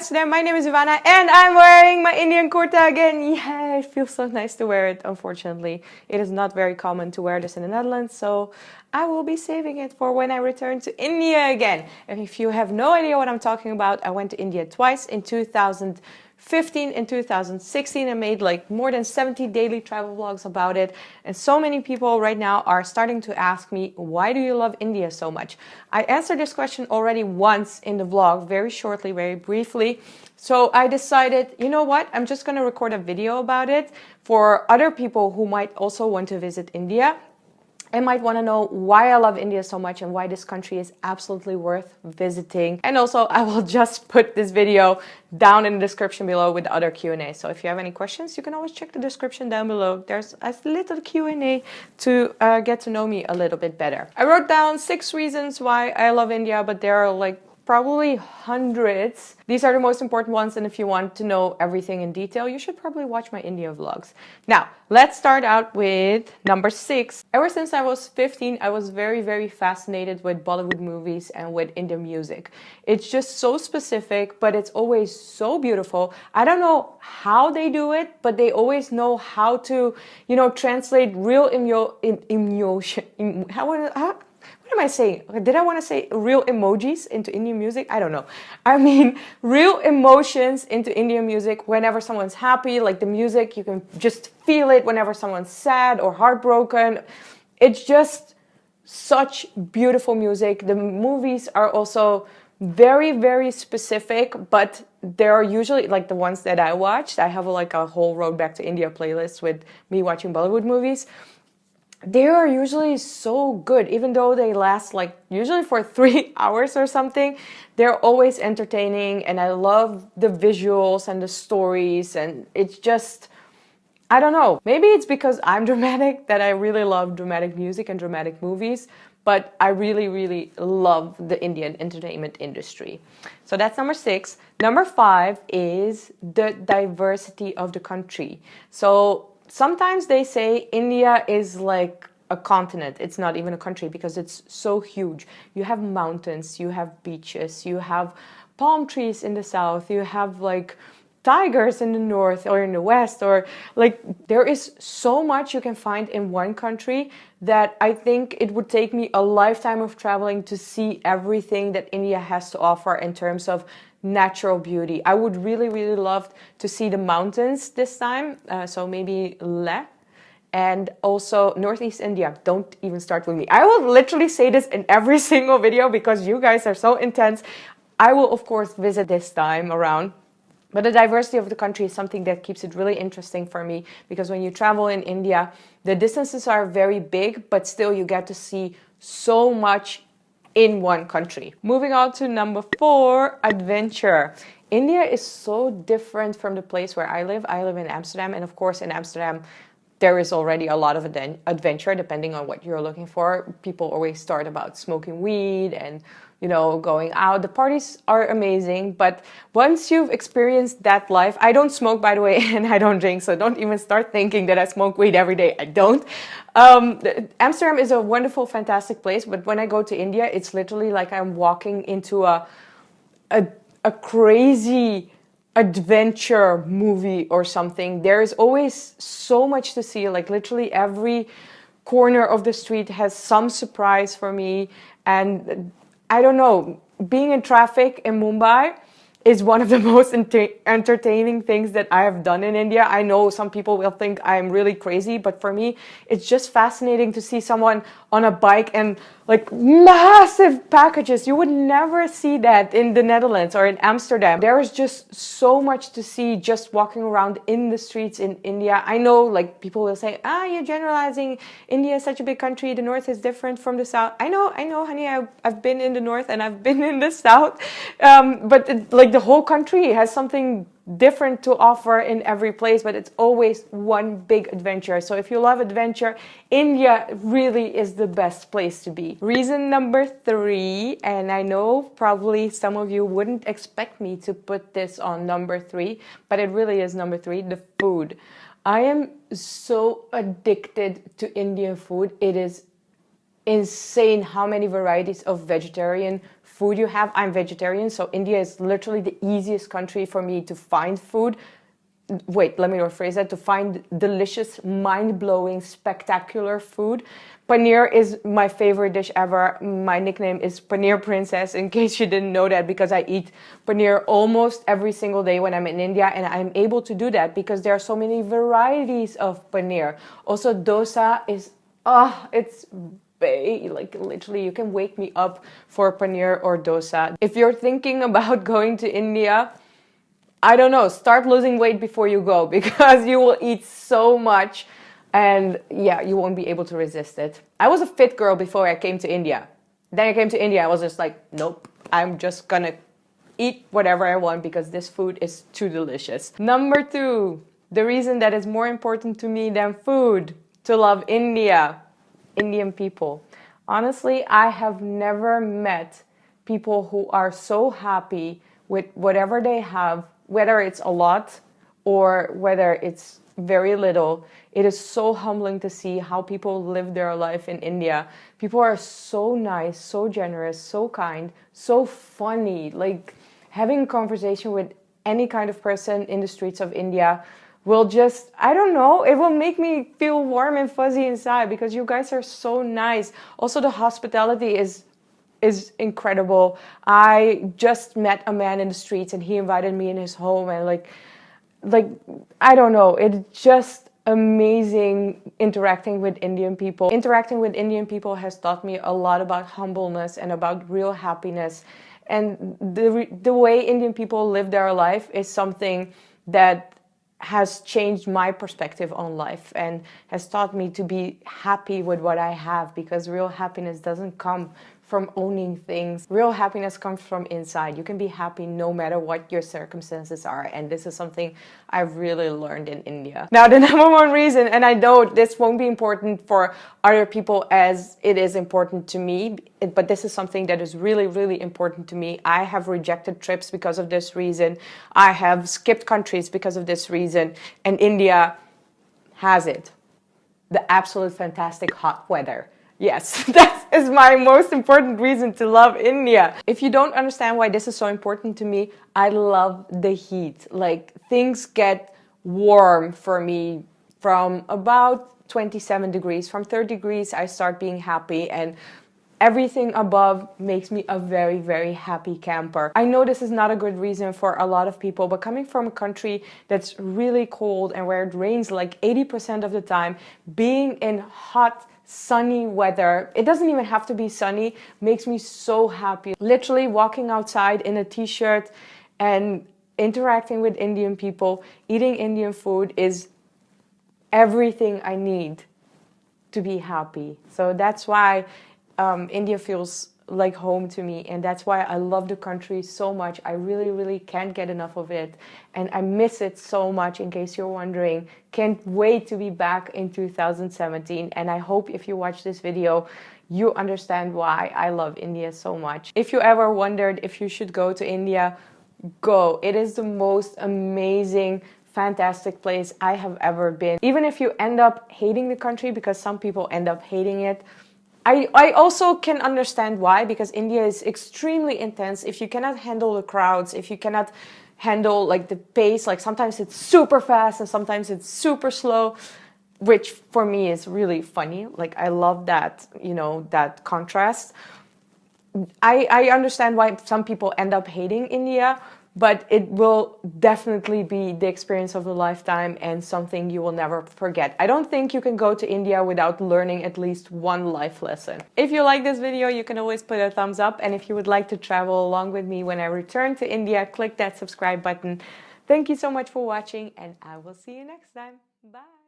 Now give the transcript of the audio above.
Amsterdam. My name is Ivana and I'm wearing my Indian kurta again. Yeah, it feels so nice to wear it. Unfortunately, it is not very common to wear this in the Netherlands, so I will be saving it for when I return to India again. And if you have no idea what I'm talking about, I went to India twice in 2015 and 2016 and made like more than 70 daily travel vlogs about it. And so many people right now are starting to ask me, why do you love India so much? I answered this question already once in the vlog, very shortly, very briefly. So I decided, you know what, I'm just going to record a video about it for other people who might also want to visit India and might want to know why I love India so much and why this country is absolutely worth visiting. And also, I will just put this video down in the description below with the other Q&A. So if you have any questions, you can always check the description down below. There's a little Q&A to get to know me a little bit better. I wrote down 6 reasons why I love India, but there are like probably hundreds. These are the most important ones, and if you want to know everything in detail, you should probably watch my India vlogs. Now, let's start out with number 6. Ever since I was 15, I was very fascinated with Bollywood movies and with Indian music. It's just so specific, but it's always so beautiful. I don't know how they do it, but they always know how to, translate real what am I saying? Did I want to say real emojis into Indian music? I don't know. I mean, real emotions into Indian music. Whenever someone's happy, like the music, you can just feel it. Whenever someone's sad or heartbroken, it's just such beautiful music. The movies are also very specific, but they're usually like the ones that I watched. I have like a whole Road Back to India playlist with me watching Bollywood movies. They are usually so good, even though they last like usually for 3 hours or something. They're always entertaining, and I love the visuals and the stories, and it's just, I don't know. Maybe it's because I'm dramatic that I really love dramatic music and dramatic movies, but I really love the Indian entertainment industry. So that's number 6. Number 5 is the diversity of the country. So sometimes they say India is like a continent. It's not even a country because it's so huge. You have mountains, you have beaches, you have palm trees in the south, you have like tigers in the north or in the west, or like there is so much you can find in one country that I think it would take me a lifetime of traveling to see everything that India has to offer in terms of natural beauty. I would really love to see the mountains this time, so maybe Leh, and also Northeast India. Don't even start with me. I will literally say this in every single video because you guys are so intense. I will of course visit this time around. But the diversity of the country is something that keeps it really interesting for me, because when you travel in India, the distances are very big, but still you get to see so much in one country. Moving on to number 4, adventure. India is so different from the place where I live. I live in Amsterdam, and of course in Amsterdam there is already a lot of adventure depending on what you're looking for. People always start about smoking weed and going out. The parties are amazing, but once you've experienced that life, I don't smoke, by the way, and I don't drink, so don't even start thinking that I smoke weed every day. I don't. Amsterdam is a wonderful, fantastic place, but when I go to India, it's literally like I'm walking into a crazy adventure movie or something. There is always so much to see. Like literally every corner of the street has some surprise for me, and I don't know, being in traffic in Mumbai is one of the most entertaining things that I have done in India. I know some people will think I'm really crazy, but for me, it's just fascinating to see someone on a bike and like massive packages. You would never see that in the Netherlands or in Amsterdam. There is just so much to see just walking around in the streets in India. I know like people will say, you're generalizing. India is such a big country. The north is different from the south. I know, honey. I've been in the north and I've been in the south. But the whole country has something different to offer in every place, but it's always one big adventure. So if you love adventure, India really is the best place to be. Reason number 3, and I know probably some of you wouldn't expect me to put this on number 3, but it really is number 3, the food. I am so addicted to Indian food. It is insane how many varieties of vegetarian food you have. I'm vegetarian, so India is literally the easiest country for me to find food. Wait, let me rephrase that. To find delicious, mind-blowing, spectacular food. Paneer is my favorite dish ever. My nickname is Paneer Princess, in case you didn't know that, because I eat paneer almost every single day when I'm in India, and I'm able to do that because there are so many varieties of paneer. Also, dosa is, it's like literally you can wake me up for paneer or dosa. If you're thinking about going to India, I don't know, start losing weight before you go, because you will eat so much and yeah, you won't be able to resist it. I was a fit girl before I came to India. Then I came to India, I was just like, nope, I'm just gonna eat whatever I want because this food is too delicious. Number 2, the reason that is more important to me than food, to love India, Indian people. Honestly, I have never met people who are so happy with whatever they have, whether it's a lot or whether it's very little. It is so humbling to see how people live their life in India. People are so nice, so generous, so kind, so funny. Like having a conversation with any kind of person in the streets of India will just, I don't know, it will make me feel warm and fuzzy inside because you guys are so nice. Also, the hospitality is incredible. I just met a man in the streets and he invited me in his home, and like I don't know, it's just amazing interacting with Indian people. Interacting with Indian people has taught me a lot about humbleness and about real happiness. And the way Indian people live their life is something that has changed my perspective on life and has taught me to be happy with what I have, because real happiness doesn't come from owning things. Real happiness comes from inside. You can be happy no matter what your circumstances are, and this is something I've really learned in India. Now, the number 1 reason, and I know this won't be important for other people as it is important to me, but this is something that is really, really important to me. I have rejected trips because of this reason. I have skipped countries because of this reason, and India has it. The absolute fantastic hot weather. Yes, that is my most important reason to love India. If you don't understand why this is so important to me, I love the heat. Like, things get warm for me from about 27 degrees. From 30 degrees, I start being happy, and everything above makes me a very, very happy camper. I know this is not a good reason for a lot of people, but coming from a country that's really cold and where it rains like 80% of the time, being in hot, sunny weather, it doesn't even have to be sunny, makes me so happy. Literally walking outside in a t-shirt and interacting with Indian people, eating Indian food is everything I need to be happy. So that's why India feels like home to me, and that's why I love the country so much. I really, really can't get enough of it, and I miss it so much, in case you're wondering. Can't wait to be back in 2017, and I hope if you watch this video you understand why I love India so much. If you ever wondered if you should go to India, go. It is the most amazing, fantastic place I have ever been. Even if you end up hating the country, because some people end up hating it, I also can understand why, because India is extremely intense. If you cannot handle the crowds, if you cannot handle like the pace, like sometimes it's super fast and sometimes it's super slow, which for me is really funny. Like, I love that, you know, that contrast. I understand why some people end up hating India, but it will definitely be the experience of a lifetime and something you will never forget. I don't think you can go to India without learning at least one life lesson. If you like this video, you can always put a thumbs up, and if you would like to travel along with me when I return to India, click that subscribe button. Thank you so much for watching, and I will see you next time. Bye!